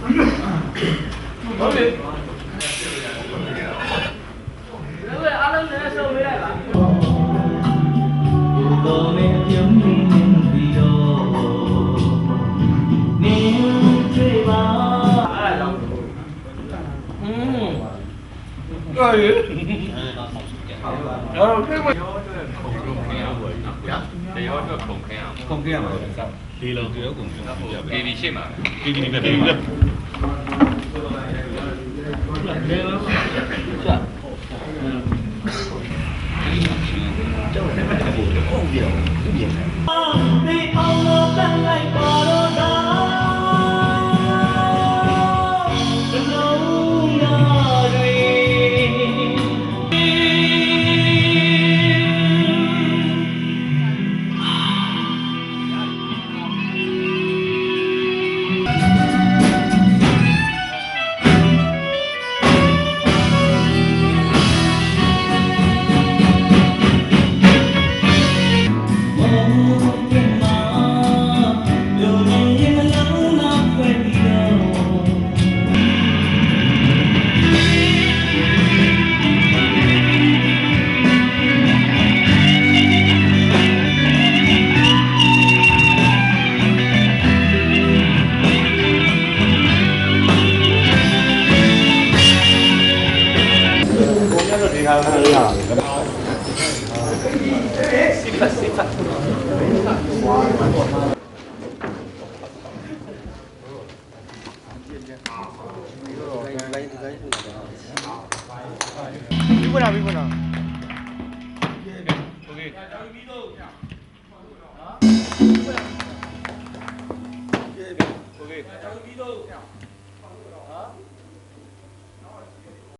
ဟုတ်ပြီဒါအားလုံးလည်းဆုံးပေးလိုက်ပါတော်နေအပြုံးနေပြီးတော့နေတွေ့ပါအဲ့ဒါကြောင့်ကဲ့ရောတွေ့မရောအတွက်ခုံခုံခင်းအောင်ဗျာတရားအတွက်ခုံခင်းအောင်ခုံခင်းရမှာဒီလိုဒီလိုခုံခင်း KB ရှင်းပါ KB နေပဲ KB ပဲကျောင်းထဲမှာတကူတော့ပြောင်းသူပြင်တယ်ဒီအောင်လို့တန်လိုက်ပါတော့တာဘလုံးရတွေOkay.